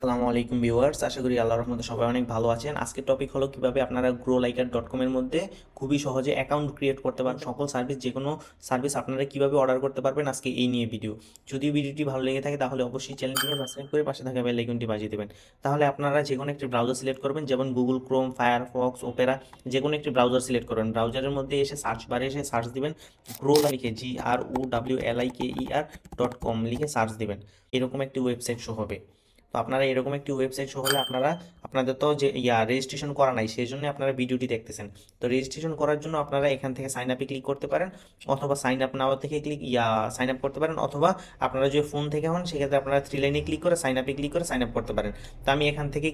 আসসালামু আলাইকুম ভিউয়ার্স, আশা করি আল্লাহর রহমতে সবাই অনেক ভালো আছেন। আজকের টপিক হলো কিভাবে আপনারা growliker.com এর মধ্যে খুবই সহজে অ্যাকাউন্ট ক্রিয়েট করতে পারেন। সকল সার্ভিস, যে কোনো সার্ভিস আপনারা কিভাবে অর্ডার করতে পারবেন, আজকে এই নিয়ে ভিডিও। যদি ভিডিওটি ভালো লেগে থাকে তাহলে অবশ্যই চ্যানেলটিকে সাবস্ক্রাইব করে পাশে থাকা বেল আইকনটি বাজিয়ে দেবেন। তাহলে আপনারা যে কোনো একটি ব্রাউজার সিলেক্ট করবেন, যেমন গুগল ক্রোম, ফায়ারফক্স, ওপেরা, যে কোনো একটি ব্রাউজার সিলেক্ট করবেন। ব্রাউজারের মধ্যে এসে সার্চ বারে এসে সার্চ দিবেন গ্রো লিখে, GROWLIKER.com লিখে সার্চ দিবেন। এরকম একটি ওয়েবসাইট শো হবে। তো আপনারা এরকম একটি ওয়েবসাইট শো হলে আপনারা আপনাদের তো যে রেজিস্ট্রেশন করা নাই, সেই জন্য আপনারা ভিডিওটি দেখতেছেন। তো রেজিস্ট্রেশন করার জন্য আপনারা এখান থেকে সাইন আপে ক্লিক করতে পারেন, অথবা সাইন আপ নাও থেকে সাইন আপ করতে পারেন, অথবা আপনারা যে ফোন থেকে হন সেক্ষেত্রে আপনারা থ্রি লাইনে ক্লিক করে সাইন আপে ক্লিক করে সাইন আপ করতে পারেন। তো আমি এখান থেকে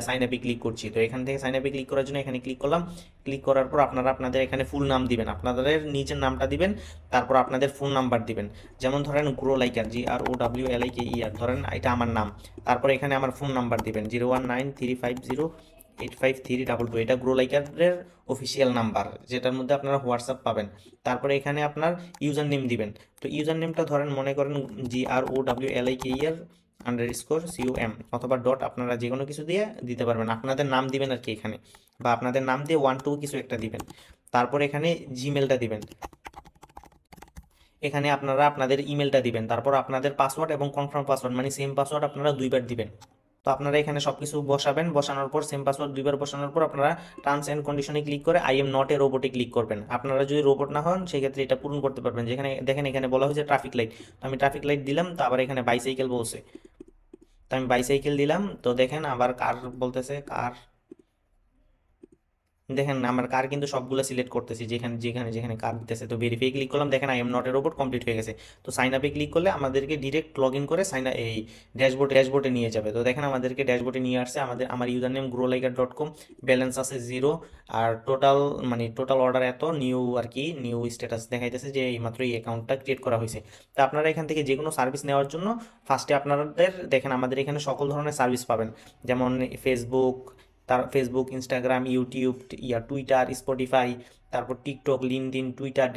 সাইন আপে ক্লিক করছি। তো এখান থেকে সাইন আপে ক্লিক করার জন্য এখানে ক্লিক করলাম। ক্লিক করার পর আপনারা আপনাদের এখানে ফুল নাম দিবেন, আপনাদের নিজের নামটা দিবেন, তারপর আপনাদের ফোন নাম্বার দিবেন। যেমন ধরেন গ্রোলাইকার, GROWLIKER, ধরেন এটা আমার নাম। তারপরে এখানে আমার ফোন নাম্বার দিবেন 01935085322। এটা গ্রোলাইকারের অফিসিয়াল নাম্বার, যেটার মধ্যে আপনারা হোয়াটসঅ্যাপ পাবেন। তারপরে এখানে আপনার ইউজার নেম দিবেন। তো ইউজার নেমটা ধরেন মনে করেন GROWLIKER_COM, অথবা ডট, আপনারা যে কোনো কিছু দিয়ে দিতে পারবেন। আপনাদের নাম দিবেন আর কি এখানে, বা আপনাদের নাম দিয়ে 1 2 কিছু একটা দিবেন। তারপর এখানে জিমেলটা দিবেন। এখানে আপনারা আপনাদের ইমেলটা দিবেন। তারপর আপনাদের পাসওয়ার্ড এবং কনফার্ম পাসওয়ার্ড, মানে সেম পাসওয়ার্ড আপনারা দুইবার দিবেন। তো আপনারা এখানে সবকিছু বসাবেন। বসানোর পর সেম পাসওয়ার্ড দুইবার বসানোর পর আপনারা টার্মস এন্ড কন্ডিশনে ক্লিক করে আই এম নট এ রোবটে ক্লিক করবেন। আপনারা যদি রোবট না হন সেক্ষেত্রে এটা পূরণ করতে পারবেন। যেখানে দেখেন এখানে বলা হয়েছে ট্রাফিক লাইট, তো আমি ট্রাফিক লাইট দিলাম। তো আবার এখানে বাইসাইকেল বলছে, তো আমি বাইসাইকেল দিলাম। তো দেখেন আবার কার বলতেছে, কার। দেখেন আমার কার কিন্তু সবগুলো সিলেক্ট করতেছি, যেখানে যেখানে যেখানে কার দিতেছে। তো ভেরিফাই ক্লিক করলাম, দেখেন I am not A robot complete হয়ে গেছে। তো সাইন আপে ক্লিক করলে আমাদেরকে ডিরেক্ট লগ ইন করে এই ড্যাশবোর্ডে নিয়ে যাবে। তো দেখেন আমাদেরকে ড্যাশবোর্ডে নিয়ে আসছে। আমার ইউজার নেম growliker.com, ব্যালেন্স আছে 0, আর টোটাল টোটাল অর্ডার এত, নিউ আর কি নিউ স্ট্যাটাস দেখাইতেছে যে এইমাত্র এই অ্যাকাউন্টটা ক্রিয়েট করা হয়েছে। তো আপনারা এখান থেকে যে কোনো সার্ভিস নেওয়ার জন্য ফার্স্টে আপনাদের দেখেন আমাদের এখানে সকল ধরনের সার্ভিস পাবেন, যেমন ফেসবুক, তার Facebook, Instagram, YouTube, Twitter, Spotify, তারপর টিকটক, লিঙ্কডইন, টুইটার,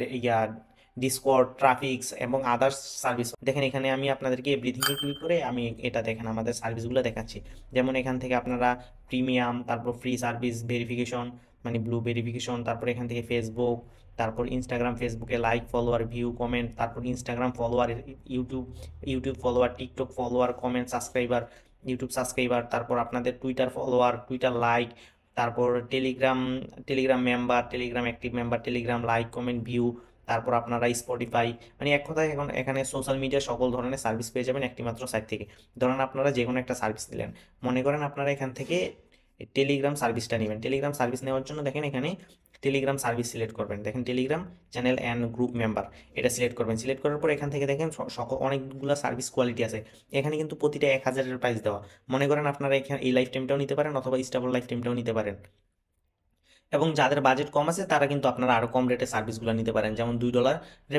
ডিসকর্ড, ট্রাফিক্স এবং আদার্স সার্ভিস। দেখেন এখানে আমি আপনাদেরকে এভরিথিংয়ে ক্লিক করে আমি এটা দেখেন আমাদের সার্ভিসগুলো দেখাচ্ছি। যেমন এখান থেকে আপনারা প্রিমিয়াম, তারপর ফ্রি সার্ভিস, ভেরিফিকেশন, মানে ব্লু ভেরিফিকেশন, তারপর এখান থেকে ফেসবুক, তারপর ইনস্টাগ্রাম, ফেসবুকে লাইক, ফলোয়ার, ভিউ, কমেন্ট, তারপর Instagram follower, YouTube YouTube follower, TikTok follower, comment, subscriber, YouTube subscriber, তারপর আপনাদের টুইটার ফলোয়ার, টুইটার লাইক, তারপর Telegram member, Telegram active member, Telegram like, comment, view, তারপর আপনারা স্পটিফাই, মানে এক কথায় এখন এখানে সোশ্যাল মিডিয়া সকল ধরনের সার্ভিস পেয়ে যাবেন একটি মাত্র সাইট থেকে। ধরেন আপনারা যে কোনো একটা সার্ভিস নিলেন, মনে করেন আপনারা এখান থেকে টেলিগ্রাম সার্ভিসটা নেবেন। টেলিগ্রাম সার্ভিস নেওয়ার জন্য দেখেন এখানে টেলিগ্রাম সার্ভিস সিলেক্ট করবেন। দেখেন Telegram channel and group member, এটা সিলেক্ট করবেন। সিলেক্ট করার পর এখান থেকে দেখেন সকল অনেকগুলো সার্ভিস কোয়ালিটি আছে। এখানে কিন্তু প্রতিটা 1000-এর প্রাইস দেওয়া। মনে করেন আপনারা এখানে এই লাইফ টাইমটাও নিতে পারেন, অথবা স্টেবল লাইফ টাইমটাও নিতে পারেন। এবং যাদের বাজেট কম আছে তারা কিন্তু আপনারা আরো কম রেটে সার্ভিসগুলো নিতে পারেন, যেমন $2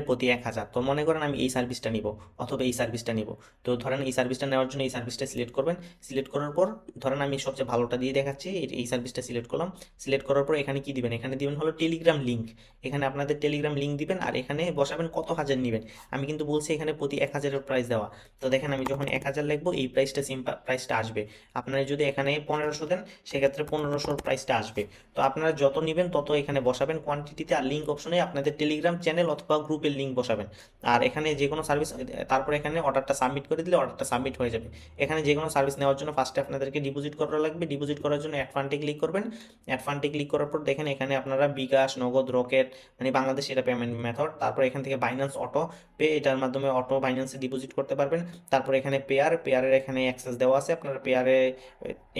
প্রতি 1000। তো মনে করেন আমি এই সার্ভিসটা নিব, অথবা এই সার্ভিসটা নিব। তো ধরেন এই সার্ভিসটা নেওয়ার জন্য এই সার্ভিসটা সিলেক্ট করবেন। সিলেক্ট করার পর ধরেন আমি সবচেয়ে ভালোটা দিয়ে দেখাচ্ছি, এই সার্ভিসটা সিলেক্ট করলাম। সিলেক্ট করার পর এখানে কি দিবেন, এখানে দিবেন হলো টেলিগ্রাম লিঙ্ক। এখানে আপনাদের টেলিগ্রাম লিঙ্ক দিবেন, আর এখানে বসাবেন কত হাজার নেবেন। আমি কিন্তু বলছি এখানে প্রতি 1000-এর প্রাইস দেওয়া। তো দেখেন আমি যখন 1000 লিখবো এই প্রাইসটা, সেম প্রাইসটা আসবে। আপনারা যদি এখানে 1500 দেন সেক্ষেত্রে 1500-র প্রাইসটা আসবে। তো আপনারা যত নেবেন তত এখানে বসাবেন কোয়ান্টিটিতে, আর লিঙ্ক অপশনে আপনাদের টেলিগ্রাম চ্যানেল অথবা গ্রুপের লিঙ্ক বসাবেন। আর এখানে যে কোনো সার্ভিস, তারপর এখানে অর্ডারটা সাবমিট করে দিলে অর্ডারটা সাবমিট হয়ে যাবে। এখানে যে কোনো সার্ভিস নেওয়ার জন্য ফার্স্টে আপনাদেরকে ডিপোজিট করা লাগবে। ডিপোজিট করার জন্য অ্যাড ফান্ডে ক্লিক করবেন। অ্যাড ফান্ডে ক্লিক করার পর দেখেন এখানে আপনারা বিকাশ, নগদ, রকেট, মানে বাংলাদেশ এটা পেমেন্ট মেথড। তারপর এখান থেকে বাইন্যান্স অটো পে, এটার মাধ্যমে অটো বাইন্যান্সে ডিপোজিট করতে পারবেন। তারপর এখানে পেয়ারের এখানে অ্যাক্সেস দেওয়া আছে। আপনারা পেয়ারে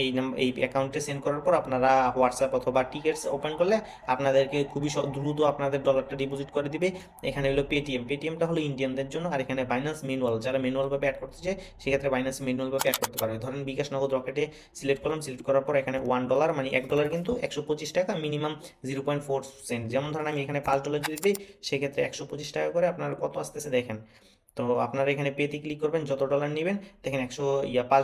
এই অ্যাকাউন্টে সেন্ড করার পর আপনারা হোয়াটসঅ্যাপ অথবা টিকেটস ওপেন করলে আপনাদেরকে খুবই দ্রুত আপনাদের ডলারটা ডিপোজিট করে দিবে। এখানে হলো পেটিএমটা হলো ইন্ডিয়ানদের জন্য, আর এখানে বাইন্যান্স ম্যানুয়াল, যারা ম্যানুয়াল ভাবে অ্যাড করতে চায় সেক্ষেত্রে বাইন্যান্স ম্যানুয়াল ভাবে অ্যাড করতে পারবে। ধরেন বিকাশ, নগদ, রকেটে সিলেক্ট করলাম। সিলেক্ট করার পর এখানে $1, মানে $1 কিন্তু 125 টাকা, মিনিমাম 0.4 সেন্ট। যেমন ধরেন আমি এখানে $5 যদি দিই সেক্ষেত্রে 125 টাকা করে আপনার কত আসতেছে দেখেন। তো তো আপনারা এখানে পেতে ক্লিক করবেন, যত ডলার নেবেন দেখেন 5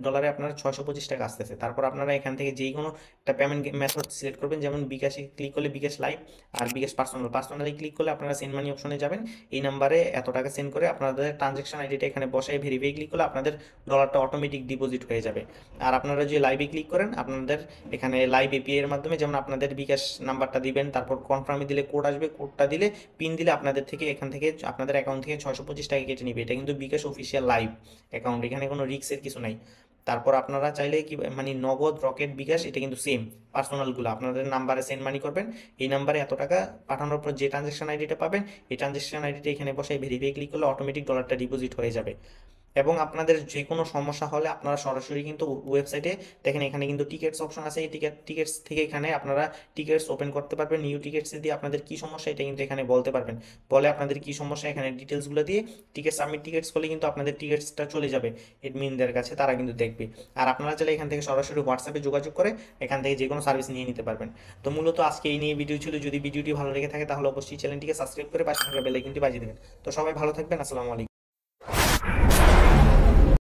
ডলারে আপনার 625 টাকা আসতেছে। তারপর আপনারা এখান থেকে যেই কোনো একটা পেমেন্ট মেথড সিলেক্ট করবেন, যেমন বিকাশে ক্লিক করলে বিকাশ লাইভ, আর বিকাশ পার্সোনালি ক্লিক করলে আপনারা সেন্ড মানি অপশনে যাবেন, এই নাম্বারে এত টাকা সেন্ড করে আপনাদের ট্রানজ্যাকশন আইডিটা এখানে বসায় ভেরিফাই ক্লিক করলে আপনাদের ডলারটা অটোমেটিক ডিপোজিট হয়ে যাবে। আর আপনারা যে লাইভে ক্লিক করেন, আপনাদের এখানে লাইভ এপিআই এর মাধ্যমে যেমন আপনাদের বিকাশ নাম্বারটা দিবেন, তারপর কনফার্মে দিলে কোড আসবে, কোডটা দিলে পিন দিলে আপনাদের থেকে এখান থেকে আপনাদের অ্যাকাউন্ট থেকে 625 টাকা কেটে নিবে। এটা কিন্তু বিকাশ অফিসিয়াল লাইভ অ্যাকাউন্ট, এখানে কোনো রিস্কের কিছু নাই। তারপর আপনারা চাইলে কি মানে নগদ, রকেট, বিকাশ এটা কিন্তু সেম পার্সোনালগুলো আপনাদের নাম্বারে সেন্ড মানি করবেন, এই নাম্বারে এত টাকা পাঠানোর পর যে ট্রানজ্যাকশন আইডিটা পাবেন, এই ট্রানজ্যাকশন আইডিটা এখানে বসাই ভেরিফাই ক্লিক করলে অটোমেটিক ডলারটা ডিপোজিট হয়ে যাবে। এবং আপনাদের যে কোনো সমস্যা হলে আপনারা সরাসরি কিন্তু ওয়েবসাইটে দেখেন, এখানে কিন্তু টিকেটস অপশন আছে, এই টিকেটস থেকে এখানে আপনারা টিকেটস ওপেন করতে পারবেন। নিউ টিকেটস দিয়ে আপনাদের কি সমস্যা এটা কিন্তু এখানে বলতে পারবেন, বলে আপনাদের কি সমস্যা এখানে ডিটেলসগুলো দিয়ে টিকেট সাবমিট টিকেটস করলে কিন্তু আপনাদের টিকেটসটা চলে যাবে এডমিনদের কাছে, তারা কিন্তু দেখবে। আর আপনারা চাইলে এখান থেকে সরাসরি হোয়াটসঅ্যাপে যোগাযোগ করে এখান থেকে যে কোনো সার্ভিস নিয়ে নিতে পারবেন। তো মূলত আজকে এই নিয়ে ভিডিও ছিল। যদি ভিডিওটি ভালো লেগে থাকে তাহলে অবশ্যই চ্যানেলটিকে সাবস্ক্রাইব করে পাশে থাকা বেল আইকনটি বাজিয়ে দেবেন। তো সবাই ভালো থাকবেন, আসসালামু আলাইকুম।